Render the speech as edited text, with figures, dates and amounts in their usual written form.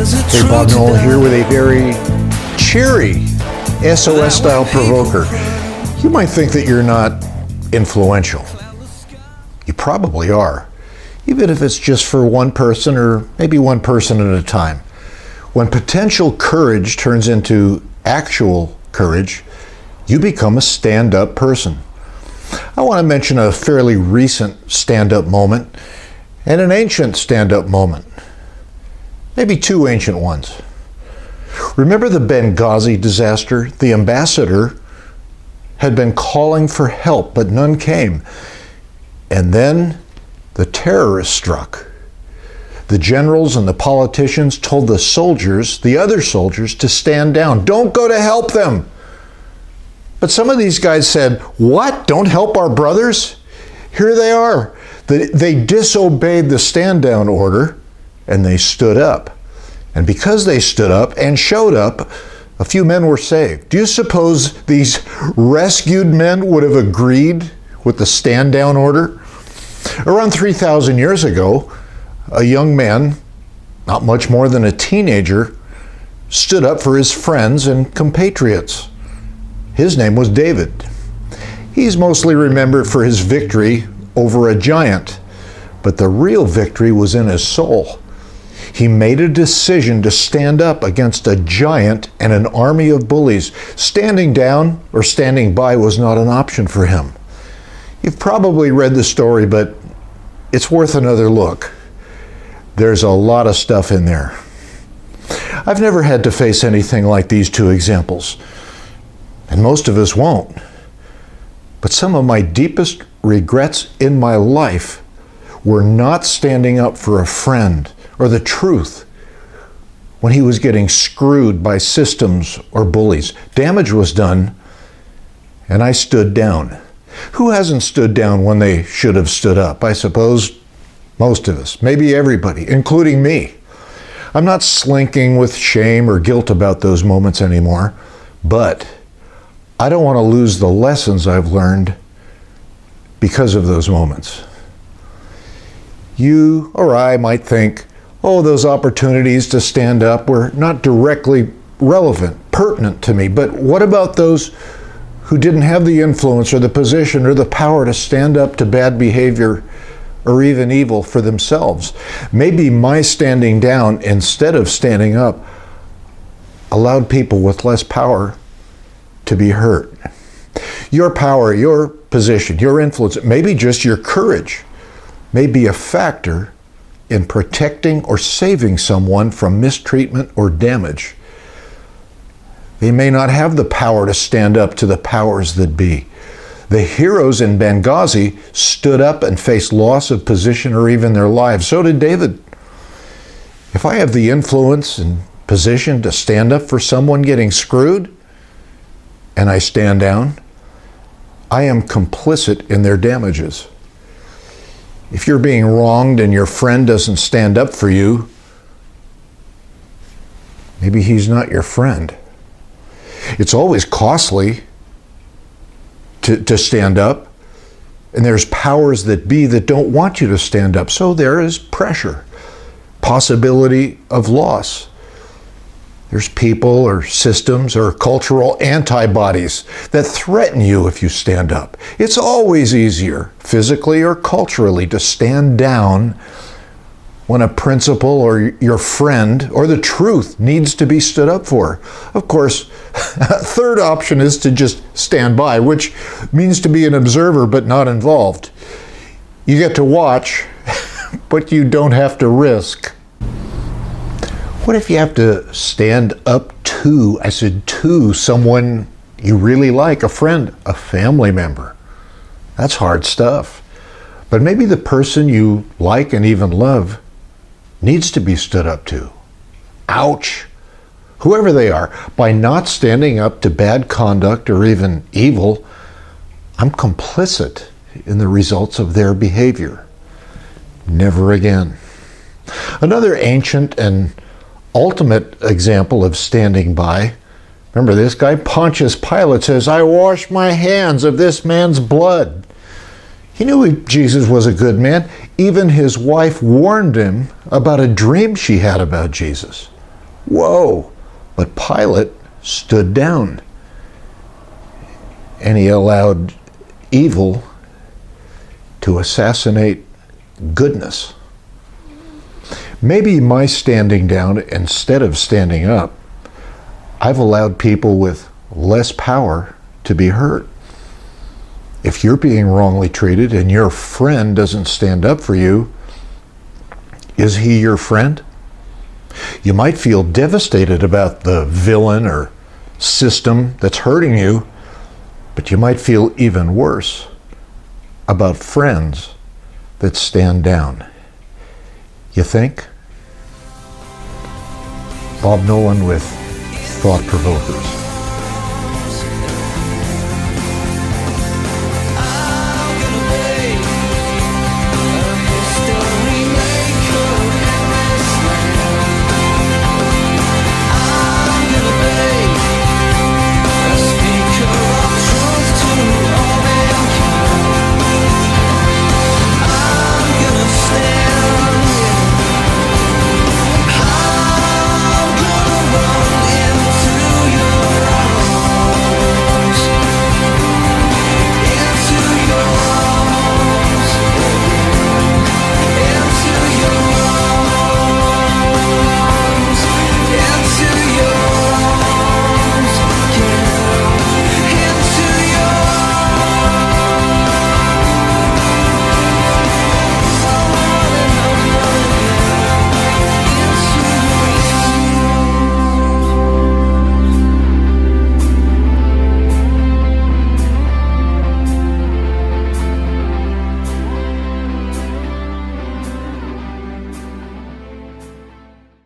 Hey, Bob Nolan here with a very cheery SOS style provoker. You might think that you're not influential. You probably are, even if it's just for one person or maybe one person at a time. When potential courage turns into actual courage, you become a stand-up person. I want to mention a fairly recent stand-up moment and an ancient stand-up moment. Maybe two ancient ones. Remember the Benghazi disaster? The ambassador had been calling for help, but none came. And then the terrorists struck. The generals and the politicians told the soldiers, the other soldiers, to stand down. Don't go to help them. But some of these guys said, what? Don't help our brothers? Here they are. They disobeyed the stand down order and they stood up. And because they stood up and showed up, a few men were saved. Do you suppose these rescued men would have agreed with the stand down order? Around 3,000 years ago, a young man, not much more than a teenager, stood up for his friends and compatriots. His name was David. He's mostly remembered for his victory over a giant, but the real victory was in his soul. He made a decision to stand up against a giant and an army of bullies. Standing down or standing by was not an option for him. You've probably read the story, but it's worth another look. There's a lot of stuff in there. I've never had to face anything like these two examples, and most of us won't. But some of my deepest regrets in my life were not standing up for a friend or the truth when he was getting screwed by systems or bullies. Damage was done, and I stood down. Who hasn't stood down when they should have stood up? I suppose most of us, maybe everybody, including me. I'm not slinking with shame or guilt about those moments anymore, but I don't want to lose the lessons I've learned because of those moments. You or I might think, oh, those opportunities to stand up were not directly relevant, pertinent to me. But what about those who didn't have the influence or the position or the power to stand up to bad behavior or even evil for themselves? Maybe my standing down instead of standing up allowed people with less power to be hurt. Your power, your position, your influence, maybe just your courage may be a factor in protecting or saving someone from mistreatment or damage. They may not have the power to stand up to the powers that be. The heroes in Benghazi stood up and faced loss of position or even their lives. So did David. If I have the influence and position to stand up for someone getting screwed, and I stand down, I am complicit in their damages. If you're being wronged and your friend doesn't stand up for you, maybe he's not your friend. It's always costly to stand up, and there's powers that be that don't want you to stand up, so there is pressure, possibility of loss. There's people or systems or cultural antibodies that threaten you if you stand up. It's always easier, physically or culturally, to stand down when a principle or your friend or the truth needs to be stood up for. Of course, a third option is to just stand by, which means to be an observer but not involved. You get to watch, but you don't have to risk. What if you have to stand up to, I said to, someone you really like, a friend, a family member? That's hard stuff. But maybe the person you like and even love needs to be stood up to. Ouch! Whoever they are, by not standing up to bad conduct or even evil, I'm complicit in the results of their behavior. Never again. Another ancient and ultimate example of standing by, remember this guy? Pontius Pilate says, I wash my hands of this man's blood. He knew Jesus was a good man. Even his wife warned him about a dream she had about Jesus. Whoa! But Pilate stood down, and he allowed evil to assassinate goodness. Maybe my standing down instead of standing up, I've allowed people with less power to be hurt. If you're being wrongly treated and your friend doesn't stand up for you, is he your friend? You might feel devastated about the villain or system that's hurting you, but you might feel even worse about friends that stand down. You think? Bob Nolan with Thought Provokers.